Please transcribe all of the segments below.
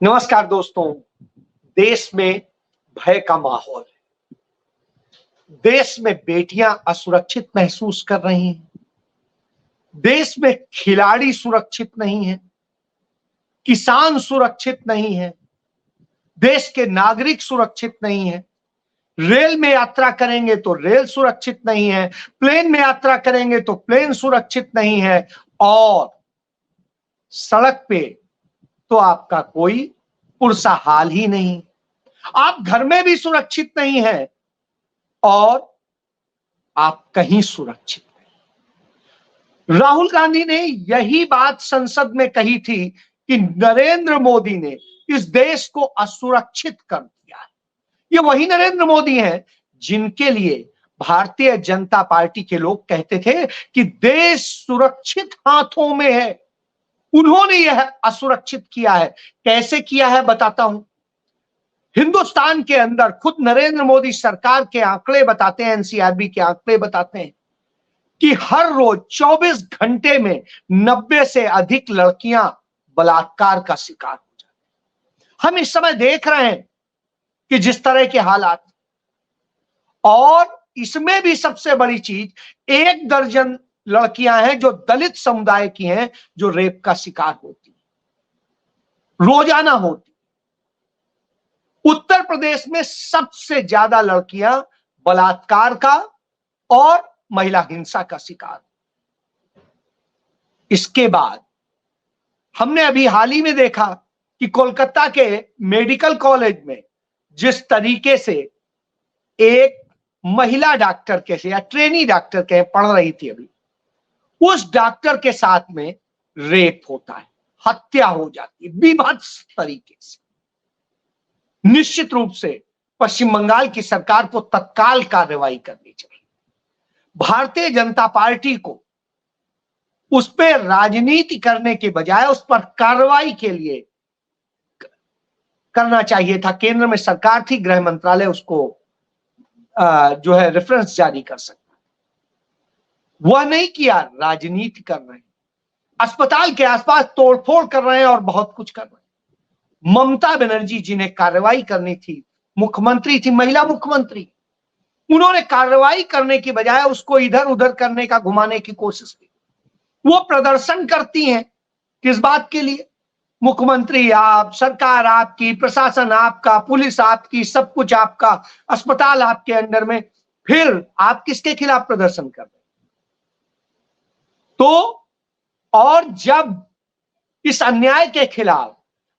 नमस्कार दोस्तों। देश में भय का माहौल है। देश में बेटियां असुरक्षित महसूस कर रही हैं। देश में खिलाड़ी सुरक्षित नहीं है, किसान सुरक्षित नहीं है, देश के नागरिक सुरक्षित नहीं है। रेल में यात्रा करेंगे तो रेल सुरक्षित नहीं है, प्लेन में यात्रा करेंगे तो प्लेन सुरक्षित नहीं है, और सड़क पे तो आपका कोई पुरसा हाल ही नहीं। आप घर में भी सुरक्षित नहीं है और आप कहीं सुरक्षित नहीं। राहुल गांधी ने यही बात संसद में कही थी कि नरेंद्र मोदी ने इस देश को असुरक्षित कर दिया है। ये वही नरेंद्र मोदी हैं जिनके लिए भारतीय जनता पार्टी के लोग कहते थे कि देश सुरक्षित हाथों में है। उन्होंने यह असुरक्षित किया है। कैसे किया है बताता हूं। हिंदुस्तान के अंदर खुद नरेंद्र मोदी सरकार के आंकड़े बताते हैं, एनसीआरबी के आंकड़े बताते हैं कि हर रोज 24 घंटे में 90 से अधिक लड़कियां बलात्कार का शिकार हो जाती हैं। हम इस समय देख रहे हैं कि जिस तरह के हालात, और इसमें भी सबसे बड़ी चीज, 1 दर्जन लड़कियां हैं जो दलित समुदाय की हैं जो रेप का शिकार होती, रोजाना होती। उत्तर प्रदेश में सबसे ज्यादा लड़कियां बलात्कार का और महिला हिंसा का शिकार। इसके बाद हमने अभी हाल ही में देखा कि कोलकाता के मेडिकल कॉलेज में जिस तरीके से एक महिला डॉक्टर कैसे या ट्रेनी डॉक्टर के पढ़ रही थी, अभी उस डॉक्टर के साथ में रेप होता है, हत्या हो जाती है बीभत्स तरीके से। निश्चित रूप से पश्चिम बंगाल की सरकार को तत्काल कार्रवाई करनी चाहिए। भारतीय जनता पार्टी को उस पर राजनीति करने के बजाय उस पर कार्रवाई के लिए करना चाहिए था। केंद्र में सरकार थी, गृह मंत्रालय उसको जो है रेफरेंस जारी कर सकता, वह नहीं किया। राजनीति कर रहे हैं, अस्पताल के आसपास तोड़फोड़ कर रहे हैं और बहुत कुछ कर रहे हैं। ममता बनर्जी जिन्हें कार्रवाई करनी थी, मुख्यमंत्री थी, महिला मुख्यमंत्री, उन्होंने कार्रवाई करने की बजाय उसको इधर उधर करने का, घुमाने की कोशिश की। वो प्रदर्शन करती हैं किस बात के लिए? मुख्यमंत्री आप, सरकार आपकी, प्रशासन आपका, पुलिस आपकी, सब कुछ आपका, अस्पताल आपके अंडर में, फिर आप किसके खिलाफ प्रदर्शन कर रहे हैं? तो और जब इस अन्याय के खिलाफ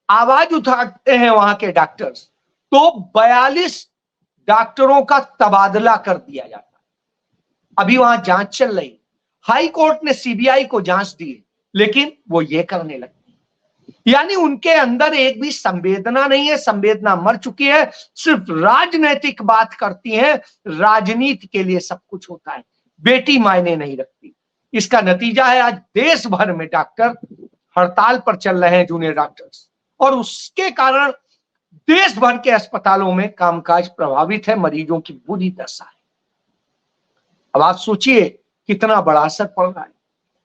आवाज उठाते हैं वहां के डॉक्टर्स, तो 42 डॉक्टरों का तबादला कर दिया जाता है। अभी वहां जांच चल रही, हाई कोर्ट ने सीबीआई को जांच दी, लेकिन वो ये करने लगती, यानी उनके अंदर एक भी संवेदना नहीं है। संवेदना मर चुकी है, सिर्फ राजनीतिक बात करती है। राजनीति के लिए सब कुछ होता है, बेटी मायने नहीं रखती। इसका नतीजा है आज देश भर में डॉक्टर हड़ताल पर चल रहे हैं, जूनियर डॉक्टर्स, और उसके कारण देश भर के अस्पतालों में कामकाज प्रभावित है, मरीजों की बुरी दशा है। अब आप सोचिए कितना बड़ा असर पड़ रहा है।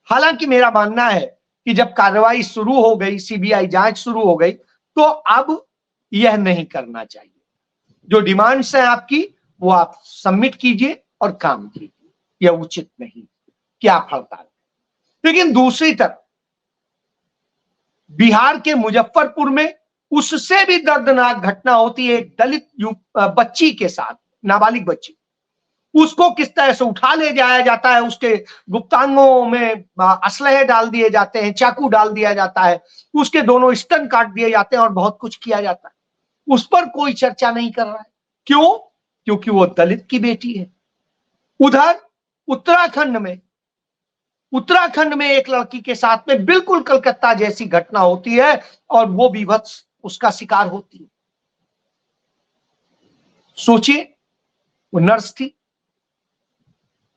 हालांकि मेरा मानना है कि जब कार्रवाई शुरू हो गई, सीबीआई जांच शुरू हो गई, तो अब यह नहीं करना चाहिए। जो डिमांड्स हैं आपकी, वो आप सबमिट कीजिए और काम कीजिए। यह उचित नहीं कि आप हड़ताल। लेकिन दूसरी तरफ बिहार के मुजफ्फरपुर में उससे भी दर्दनाक घटना होती है। एक दलित बच्ची के साथ, नाबालिग बच्ची, उसको किस तरह से उठा ले जाया जाता है, उसके गुप्तांगों में असलहे डाल दिए जाते हैं, चाकू डाल दिया जाता है, उसके दोनों स्तन काट दिए जाते हैं और बहुत कुछ किया जाता है। उस पर कोई चर्चा नहीं कर रहा है। क्यों? क्योंकि वो दलित की बेटी है। उधर उत्तराखंड में एक लड़की के साथ में बिल्कुल कलकत्ता जैसी घटना होती है और वो विभत्स उसका शिकार होती है। सोचिए, वो नर्स थी,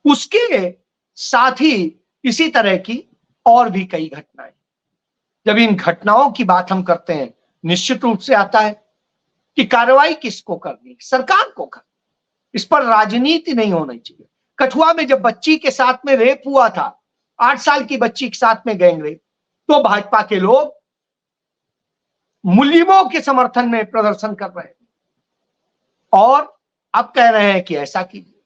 उसके साथ ही इसी तरह की और भी कई घटनाएं। जब इन घटनाओं की बात हम करते हैं, निश्चित रूप से आता है कि कार्रवाई किसको करनी, सरकार को करनी। इस पर राजनीति नहीं होनी चाहिए। कठुआ में जब बच्ची के साथ में रेप हुआ था, 8 साल की बच्ची के साथ में गैंग रेप, तो भाजपा के लोग मुस्लिमों के समर्थन में प्रदर्शन कर रहे हैं और अब कह रहे हैं कि ऐसा कीजिए।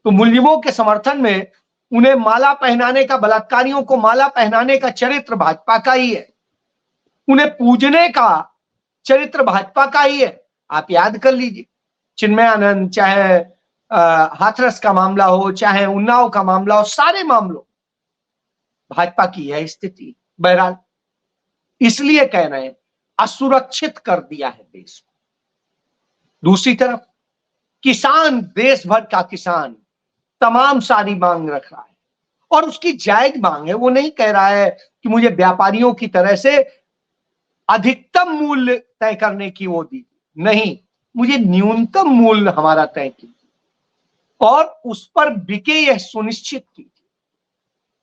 तो मुस्लिमों के समर्थन में उन्हें माला पहनाने का, बलात्कारियों को माला पहनाने का चरित्र भाजपा का ही है, उन्हें पूजने का चरित्र भाजपा का ही है। आप याद कर लीजिए, चिन्मयानंद, चाहे हाथरस का मामला हो, चाहे उन्नाव का मामला हो, सारे मामलों भाजपा की यह स्थिति। बहरहाल इसलिए कह रहे हैं असुरक्षित कर दिया है देश को। दूसरी तरफ किसान, देश भर का किसान तमाम सारी मांग रख रहा है और उसकी जायज मांग है। वो नहीं कह रहा है कि मुझे व्यापारियों की तरह से अधिकतम मूल्य तय करने की वो दी, नहीं, मुझे न्यूनतम मूल्य हमारा तय कीजिए और उस पर बिके यह सुनिश्चित कीजिए।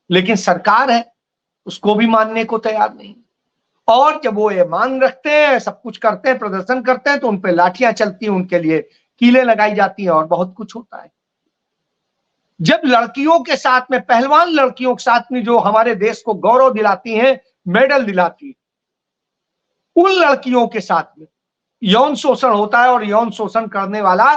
लेकिन सरकार है उसको भी मानने को तैयार नहीं। और जब वो ये मांग रखते हैं, सब कुछ करते हैं, प्रदर्शन करते हैं, तो उन पे लाठियां चलती हैं, उनके लिए कीलें लगाई जाती हैं और बहुत कुछ होता है। जब लड़कियों के साथ में, पहलवान लड़कियों के साथ में जो हमारे देश को गौरव दिलाती हैं, मेडल दिलाती है, उन लड़कियों के साथ में यौन शोषण होता है और यौन शोषण करने वाला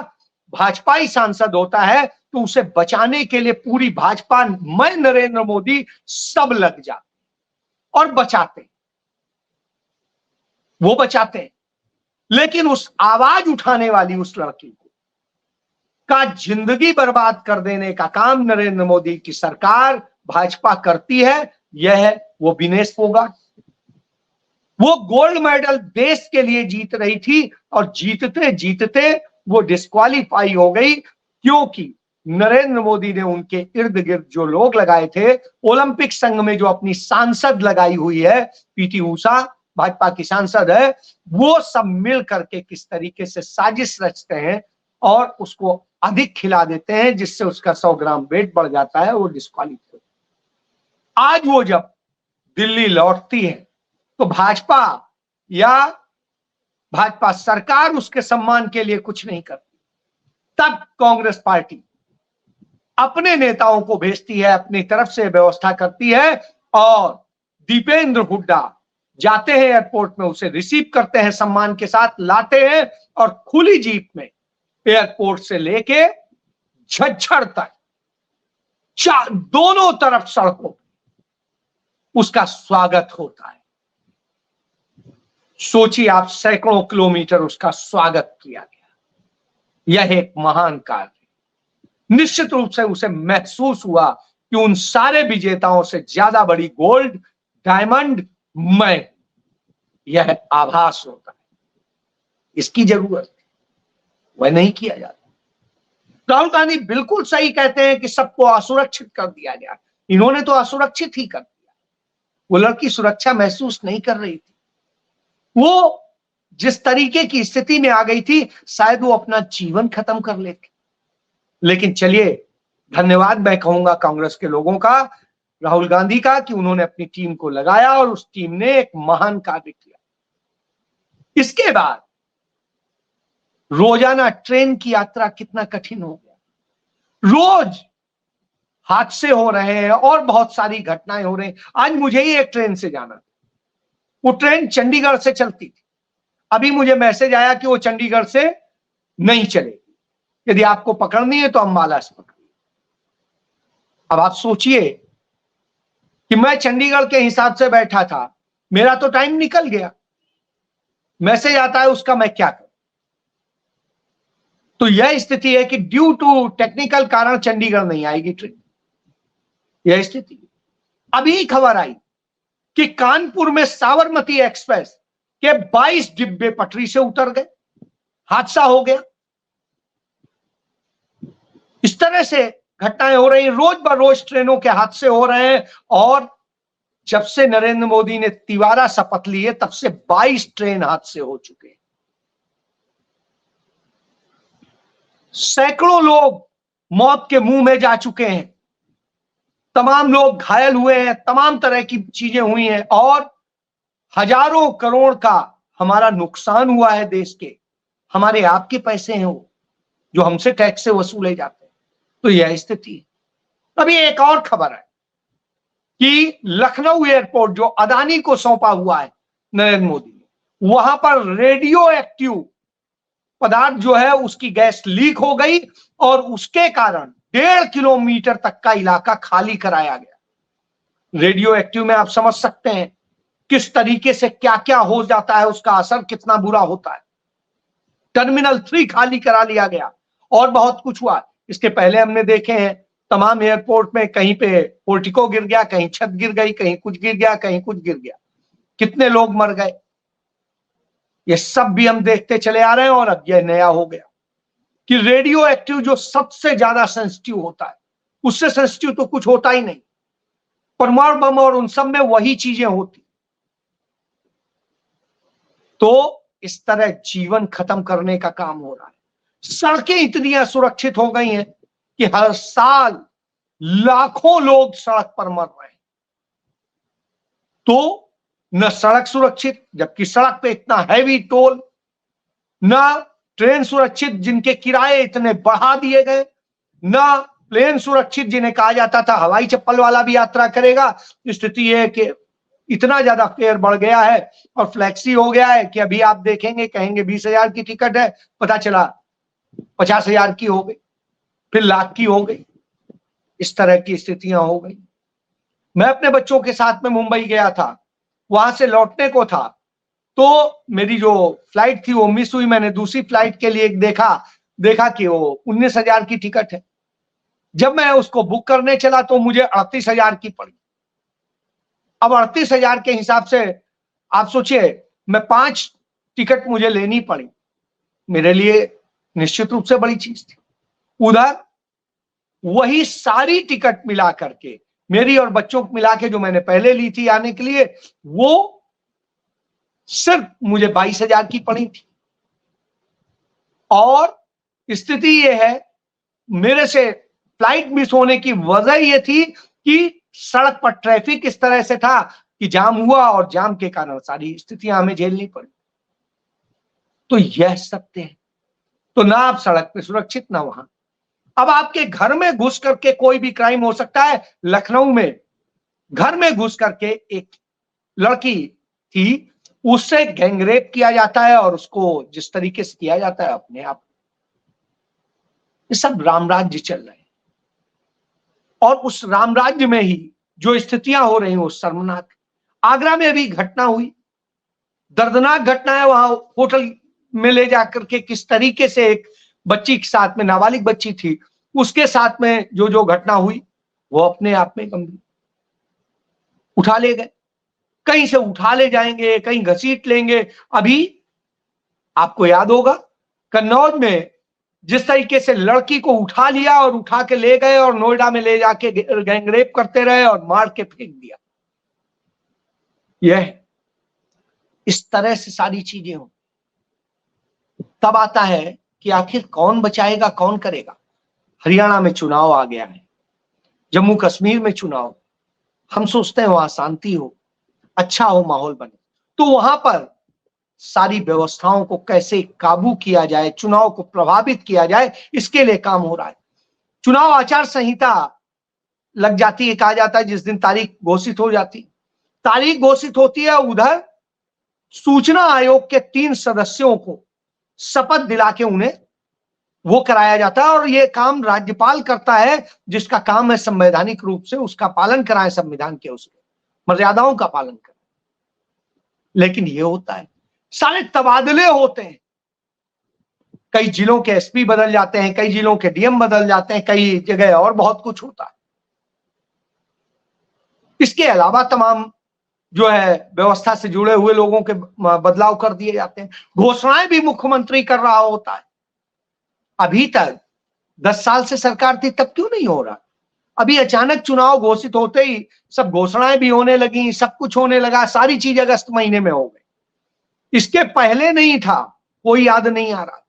भाजपाई सांसद होता है, तो उसे बचाने के लिए पूरी भाजपा, मैं, नरेंद्र मोदी, सब लग जाते और बचाते, वो बचाते हैं। लेकिन उस आवाज उठाने वाली उस लड़की को का जिंदगी बर्बाद कर देने का काम नरेंद्र मोदी की सरकार, भाजपा करती है। यह है वो विनेश फोगाट। वो गोल्ड मेडल देश के लिए जीत रही थी और जीतते जीतते वो डिस्क्वालीफाई हो गई, क्योंकि नरेंद्र मोदी ने उनके इर्द गिर्द जो लोग लगाए थे, ओलंपिक संघ में जो अपनी सांसद लगाई हुई है, पीटी ऊषा भाजपा की सांसद है, वो सब मिल करके किस तरीके से साजिश रचते हैं और उसको अधिक खिला देते हैं, जिससे उसका 100 ग्राम वेट बढ़ जाता है, वो डिस्क्वालीफाई। आज वो जब दिल्ली लौटती है तो भाजपा या भाजपा सरकार उसके सम्मान के लिए कुछ नहीं करती। तब कांग्रेस पार्टी अपने नेताओं को भेजती है, अपनी तरफ से व्यवस्था करती है और दीपेंद्र हुड्डा जाते हैं एयरपोर्ट में, उसे रिसीव करते हैं, सम्मान के साथ लाते हैं और खुली जीप में एयरपोर्ट से लेके झज्जर तक दोनों तरफ सड़कों उसका स्वागत होता है। सोचिए आप, सैकड़ों किलोमीटर उसका स्वागत किया गया। यह एक महान कार्य। निश्चित रूप से उसे महसूस हुआ कि उन सारे विजेताओं से ज्यादा बड़ी गोल्ड, डायमंड मैं, यह आभास होता है। इसकी जरूरत है, वह नहीं किया जाता। राहुल गांधी बिल्कुल सही कहते हैं कि सबको असुरक्षित कर दिया गया। इन्होंने तो असुरक्षित ही कर दिया। वो लड़की सुरक्षा महसूस नहीं कर रही थी। वो जिस तरीके की स्थिति में आ गई थी, शायद वो अपना जीवन खत्म कर लेती। लेकिन चलिए, धन्यवाद मैं कहूंगा कांग्रेस के लोगों का, राहुल गांधी का, कि उन्होंने अपनी टीम को लगाया और उस टीम ने एक महान कार्य किया। इसके बाद रोजाना ट्रेन की यात्रा कितना कठिन हो गया। रोज हादसे हो रहे हैं और बहुत सारी घटनाएं हो रही हैं। आज मुझे ही एक ट्रेन से जाना था। वो ट्रेन चंडीगढ़ से चलती थी। अभी मुझे मैसेज आया कि वो चंडीगढ़ से नहीं चलेगी, यदि आपको पकड़नी है तो अंबाला से पकड़िए। अब आप सोचिए कि मैं चंडीगढ़ के हिसाब से बैठा था, मेरा तो टाइम निकल गया, मैसेज आता है उसका, मैं क्या करूं। तो यह स्थिति है कि ड्यू टू टेक्निकल कारण चंडीगढ़ नहीं आएगी ट्रेन। यह स्थिति। अभी खबर आई कि कानपुर में साबरमती एक्सप्रेस के 22 डिब्बे पटरी से उतर गए, हादसा हो गया। इस तरह से घटनाएं हो रही, रोज बरोज ट्रेनों के हादसे हो रहे हैं। और जब से नरेंद्र मोदी ने तिवारा शपथ ली है, तब से 22 ट्रेन हादसे हो चुके हैं। सैकड़ों लोग मौत के मुंह में जा चुके हैं, तमाम लोग घायल हुए हैं, तमाम तरह की चीजें हुई हैं और हजारों करोड़ का हमारा नुकसान हुआ है। देश के, हमारे आपके पैसे हैं वो, जो हमसे टैक्स से वसूले जाते हैं। तो यह स्थिति है। अभी एक और खबर है कि लखनऊ एयरपोर्ट जो अदानी को सौंपा हुआ है नरेंद्र मोदी ने, वहां पर रेडियो एक्टिव पदार्थ जो है उसकी गैस लीक हो गई और उसके कारण 1.5 किलोमीटर तक का इलाका खाली कराया गया। रेडियो एक्टिव में आप समझ सकते हैं किस तरीके से क्या क्या हो जाता है, उसका असर कितना बुरा होता है। टर्मिनल 3 खाली करा लिया गया और बहुत कुछ हुआ। इसके पहले हमने देखे हैं तमाम एयरपोर्ट में कहीं पे पोर्टिको गिर गया, कहीं छत गिर गई, कहीं कुछ गिर गया, कहीं कुछ गिर गया, कितने लोग मर गए। ये सब भी हम देखते चले आ रहे हैं और अब यह नया हो गया कि रेडियो एक्टिव जो सबसे ज्यादा सेंसिटिव होता है, उससे सेंसिटिव तो कुछ होता ही नहीं। परमाणु बम और उन सब में वही चीजें होती। तो इस तरह जीवन खत्म करने का काम हो रहा है। सड़कें इतनी असुरक्षित हो गई हैं कि हर साल लाखों लोग सड़क पर मर रहे हैं। तो न सड़क सुरक्षित, जबकि सड़क पे इतना हैवी टोल, न ट्रेन सुरक्षित जिनके किराए इतने बढ़ा दिए गए, न प्लेन सुरक्षित जिन्हें कहा जाता था हवाई चप्पल वाला भी यात्रा करेगा। स्थिति यह है कि इतना ज्यादा फेयर बढ़ गया है और फ्लैक्सी हो गया है कि अभी आप देखेंगे, कहेंगे 20,000 की टिकट है, पता चला 50,000 की हो गई, फिर लाख की हो गई। इस तरह की स्थितियां हो गई। मैं अपने बच्चों के साथ में मुंबई गया था, वहां से लौटने को था तो मेरी जो फ्लाइट थी वो मिस हुई। मैंने दूसरी फ्लाइट के लिए देखा कि वो 19,000 की टिकट है। जब मैं उसको बुक करने चला तो मुझे 38,000 की पड़ी। अब 38,000 के हिसाब से आप सोचिए, मैं 5 टिकट मुझे लेनी पड़ी, मेरे लिए निश्चित रूप से बड़ी चीज थी। उधर वही सारी टिकट मिला करके, मेरी और बच्चों को मिला के जो मैंने पहले ली थी आने के लिए, वो सिर्फ मुझे 22,000 की पड़ी थी। और स्थिति यह है, मेरे से फ्लाइट मिस होने की वजह यह थी कि सड़क पर ट्रैफिक इस तरह से था कि जाम हुआ और जाम के कारण सारी स्थितियां हमें झेलनी पड़ी। तो यह सत्य है। तो ना आप सड़क पे सुरक्षित ना वहां। अब आपके घर में घुस करके कोई भी क्राइम हो सकता है। लखनऊ में घर में घुस करके एक लड़की थी, उससे गैंगरेप किया जाता है और उसको जिस तरीके से किया जाता है अपने आप, ये सब रामराज्य चल रहे हैं। और उस रामराज्य में ही जो स्थितियां हो रही हैं वो शर्मनाक। आगरा में अभी घटना हुई, दर्दनाक घटना है। वहां होटल में ले जाकर के किस तरीके से एक बच्ची के साथ में, नाबालिग बच्ची थी, उसके साथ में जो जो घटना हुई वो अपने आप में गंभीर। उठा ले गए, कहीं से उठा ले जाएंगे, कहीं घसीट लेंगे। अभी आपको याद होगा कन्नौज में जिस तरीके से लड़की को उठा लिया और उठा के ले गए और नोएडा में ले जाके गैंगरेप करते रहे और मार के फेंक दिया। यह इस तरह से सारी चीजें हो, तब आता है कि आखिर कौन बचाएगा, कौन करेगा। हरियाणा में चुनाव आ गया है, जम्मू कश्मीर में चुनाव, हम सोचते हैं वहां शांति हो, अच्छा हो, माहौल बने। तो वहां पर सारी व्यवस्थाओं को कैसे काबू किया जाए, चुनाव को प्रभावित किया जाए, इसके लिए काम हो रहा है। चुनाव आचार संहिता लग जाती है, कहा जाता है जिस दिन तारीख घोषित हो जाती, तारीख घोषित होती है, उधर सूचना आयोग के 3 सदस्यों को शपथ दिला के उन्हें वो कराया जाता है। और ये काम राज्यपाल करता है, जिसका काम है संवैधानिक रूप से उसका पालन कराएं, संविधान के उसके मर्यादाओं का पालन करें। लेकिन ये होता है, सारे तबादले होते हैं, कई जिलों के एसपी बदल जाते हैं, कई जिलों के डीएम बदल जाते हैं, कई जगह और बहुत कुछ होता है। इसके अलावा तमाम जो है व्यवस्था से जुड़े हुए लोगों के बदलाव कर दिए जाते हैं। घोषणाएं भी मुख्यमंत्री कर रहा होता है। अभी तक 10 साल से सरकार थी, तब क्यों नहीं हो रहा? अभी अचानक चुनाव घोषित होते ही सब घोषणाएं भी होने लगी, सब कुछ होने लगा, सारी चीज अगस्त महीने में हो गई। इसके पहले नहीं था, कोई याद नहीं आ रहा,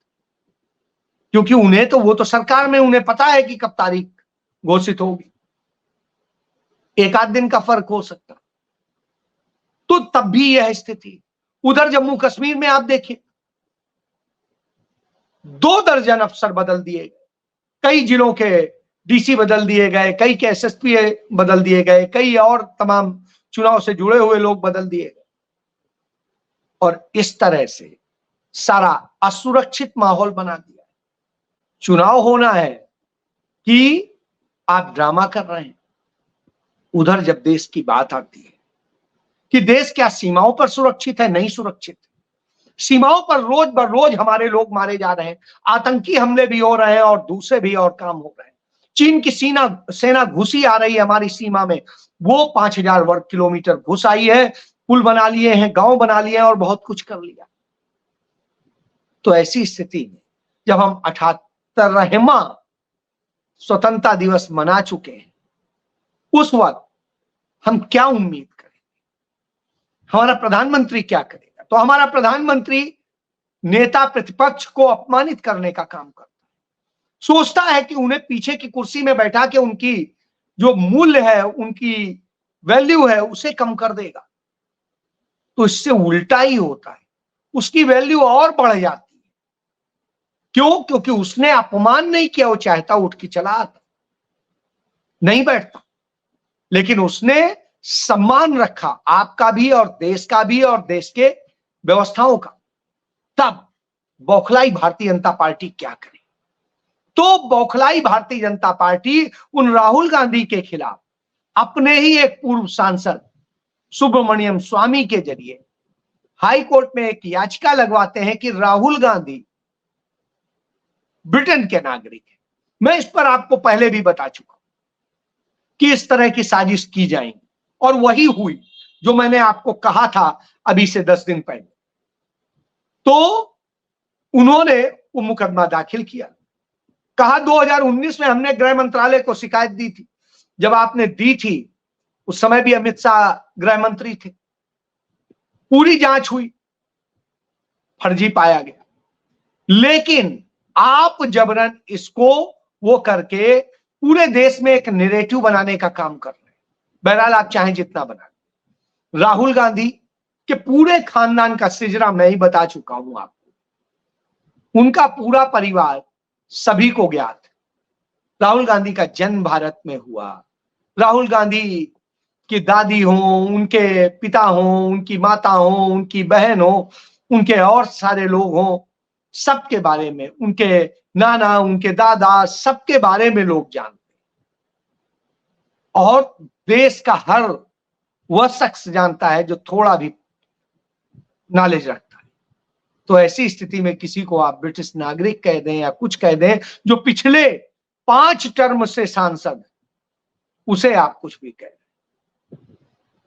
क्योंकि उन्हें तो, वो तो सरकार में, उन्हें पता है कि कब तारीख घोषित होगी, एक आध दिन का फर्क हो सकता। तो तब भी यह स्थिति। उधर जम्मू कश्मीर में आप देखिए, 2 दर्जन अफसर बदल दिए गए, कई जिलों के डीसी बदल दिए गए, कई के एसएसपी बदल दिए गए, कई और तमाम चुनाव से जुड़े हुए लोग बदल दिए गए। और इस तरह से सारा असुरक्षित माहौल बना दिया। चुनाव होना है कि आप ड्रामा कर रहे हैं। उधर जब देश की बात आती है कि देश क्या सीमाओं पर सुरक्षित है, नहीं सुरक्षित। सीमाओं पर रोज बर रोज हमारे लोग मारे जा रहे हैं, आतंकी हमले भी हो रहे हैं और दूसरे भी और काम हो रहे हैं। चीन की सेना घुसी आ रही है हमारी सीमा में, वो 5000 वर्ग किलोमीटर घुस आई है, पुल बना लिए हैं, गांव बना लिए हैं और बहुत कुछ कर लिया। तो ऐसी स्थिति में जब हम 78वां स्वतंत्रता दिवस मना चुके हैं, उस वक्त हम क्या उम्मीद करें, हमारा प्रधानमंत्री क्या करेगा? तो हमारा प्रधानमंत्री नेता प्रतिपक्ष को अपमानित करने का काम करता है, सोचता है कि उन्हें पीछे की कुर्सी में बैठा के उनकी जो मूल्य है, उनकी वैल्यू है, उसे कम कर देगा। तो इससे उल्टा ही होता है, उसकी वैल्यू और बढ़ जाती है। क्यों? क्योंकि उसने अपमान नहीं किया, वो चाहता उठ के चला आता, नहीं बैठता, लेकिन उसने सम्मान रखा, आपका भी और देश का भी और देश के व्यवस्थाओं का। तब बौखलाई भारतीय जनता पार्टी क्या करे? तो बौखलाई भारतीय जनता पार्टी उन राहुल गांधी के खिलाफ अपने ही एक पूर्व सांसद सुब्रमण्यम स्वामी के जरिए हाई कोर्ट में एक याचिका लगवाते हैं कि राहुल गांधी ब्रिटेन के नागरिक हैं। मैं इस पर आपको पहले भी बता चुका कि इस तरह की साजिश की जाएगी, और वही हुई जो मैंने आपको कहा था अभी से 10 दिन पहले। तो उन्होंने वो मुकदमा दाखिल किया, कहा 2019 में हमने गृह मंत्रालय को शिकायत दी थी। जब आपने दी थी उस समय भी अमित शाह गृह मंत्री थे, पूरी जांच हुई, फर्जी पाया गया, लेकिन आप जबरन इसको वो करके पूरे देश में एक नैरेटिव बनाने का काम कर रहे हैं। बहरहाल आप चाहें जितना बना, राहुल गांधी के पूरे खानदान का सिजरा मैं ही बता चुका हूं आपको, उनका पूरा परिवार सभी को ज्ञात है। राहुल गांधी का जन्म भारत में हुआ, राहुल गांधी की दादी हो, उनके पिता हो, उनकी माता हो, उनकी बहन हो, उनके और सारे लोग हो, सबके बारे में, उनके नाना, उनके दादा, सबके बारे में लोग जानते हैं। और देश का हर वह शख्स जानता है जो थोड़ा भी नॉलेज रखता है। तो ऐसी स्थिति में किसी को आप ब्रिटिश नागरिक कह दें या कुछ कह दें, जो पिछले 5 टर्म से सांसद, उसे आप कुछ भी कह दें।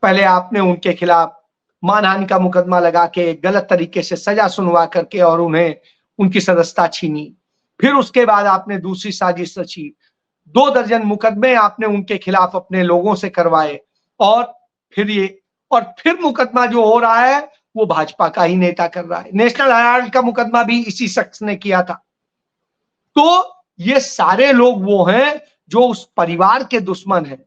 पहले आपने उनके खिलाफ मानहानि का मुकदमा लगा के गलत तरीके से सजा सुनवा करके और उन्हें उनकी सदस्यता छीनी। फिर उसके बाद आपने दूसरी साजिश रची, 2 दर्जन मुकदमे आपने उनके खिलाफ अपने लोगों से करवाए, और फिर मुकदमा जो हो रहा है वो भाजपा का ही नेता कर रहा है। नेशनल हेराल्ड का मुकदमा भी इसी शख्स ने किया था। तो ये सारे लोग वो हैं जो उस परिवार के दुश्मन हैं।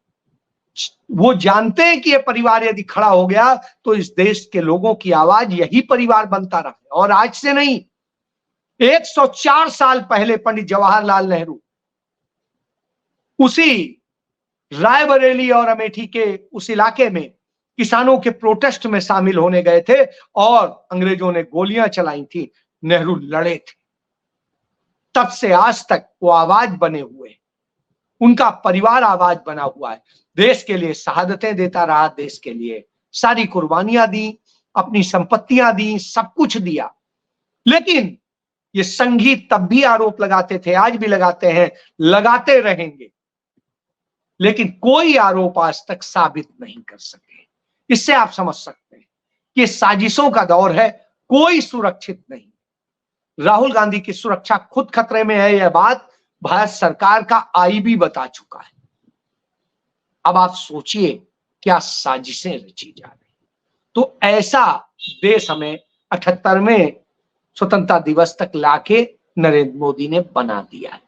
वो जानते हैं कि ये परिवार यदि खड़ा हो गया तो इस देश के लोगों की आवाज यही परिवार बनता रहा, और आज से नहीं, 104 साल पहले पंडित जवाहरलाल नेहरू उसी रायबरेली और अमेठी के उस इलाके में किसानों के प्रोटेस्ट में शामिल होने गए थे और अंग्रेजों ने गोलियां चलाई थी, नेहरू लड़े थे। तब से आज तक वो आवाज बने हुए, उनका परिवार आवाज बना हुआ है। देश के लिए शहादतें देता रहा, देश के लिए सारी कुर्बानियां दी, अपनी संपत्तियां दी, सब कुछ दिया। लेकिन ये संघी तब भी आरोप लगाते थे, आज भी लगाते हैं, लगाते रहेंगे, लेकिन कोई आरोप आज तक साबित नहीं कर सके। इससे आप समझ सकते हैं कि साजिशों का दौर है, कोई सुरक्षित नहीं। राहुल गांधी की सुरक्षा खुद खतरे में है, यह बात भारत सरकार का आईबी बता चुका है। अब आप सोचिए क्या साजिशें रची जा रही। तो ऐसा देश हमें 78वें स्वतंत्रता दिवस तक लाके नरेंद्र मोदी ने बना दिया है।